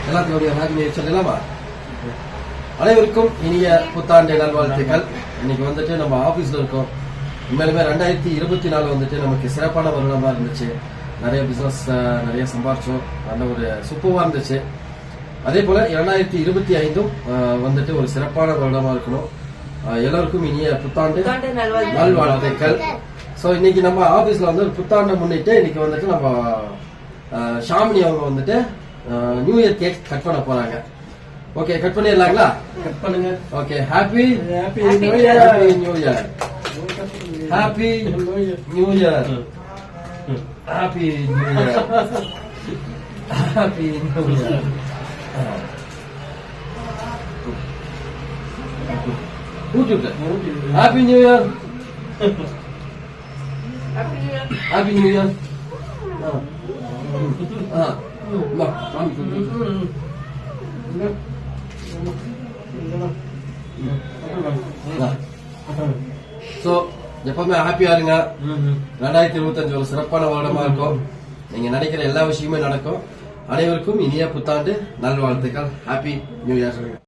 எல்லாத்துக்கும் happy new year சொல்லலாமா? அனைவருக்கும் இனிய புத்தாண்டு நல்வாழ்த்துக்கள். இன்னைக்கு வந்துட்டு நம்ம ஆபீஸ்ல இருக்கோம். உண்மையிலுமே 2024 வந்துட்டு நமக்கு சிறப்பான வருடமா இருந்துச்சு. நிறைய பிசினஸ் நிறைய சம்பாரிச்சோம். நல்ல ஒரு சூப்பரா இருந்துச்சு. அதே போல 2025 வந்துட்டு ஒரு சிறப்பான வருடமா இருக்கணும். எல்லாருக்கும் இனிய புத்தாண்டு நல்வாழ்த்துக்கள். சோ இன்னைக்கு நம்ம ஆபீஸ்ல வந்து ஒரு புத்தாண்டை முன்னிட்டு இன்னைக்கு வந்துட்டு நம்ம ஷாமினி அவங்க வந்துட்டு நியூ இயர் கேக் கட் பண்ண போறாங்க. ஓகே, கட் பண்ணிடலாங்களா? கட் பண்ணுங்க. Okay, happy new year. Happy new year. Happy new year. Happy new year. Happy new year. Happy new year. Happy new year. So எப்பவுமே ஹாப்பியா இருங்க. 2025 ஒரு சிறப்பான வருடமா இருக்கும். நீங்க நினைக்கிற எல்லா விஷயமே நடக்கும். அனைவருக்கும் இனிய புத்தாண்டு நல்வாழ்த்துக்கள். Happy new year.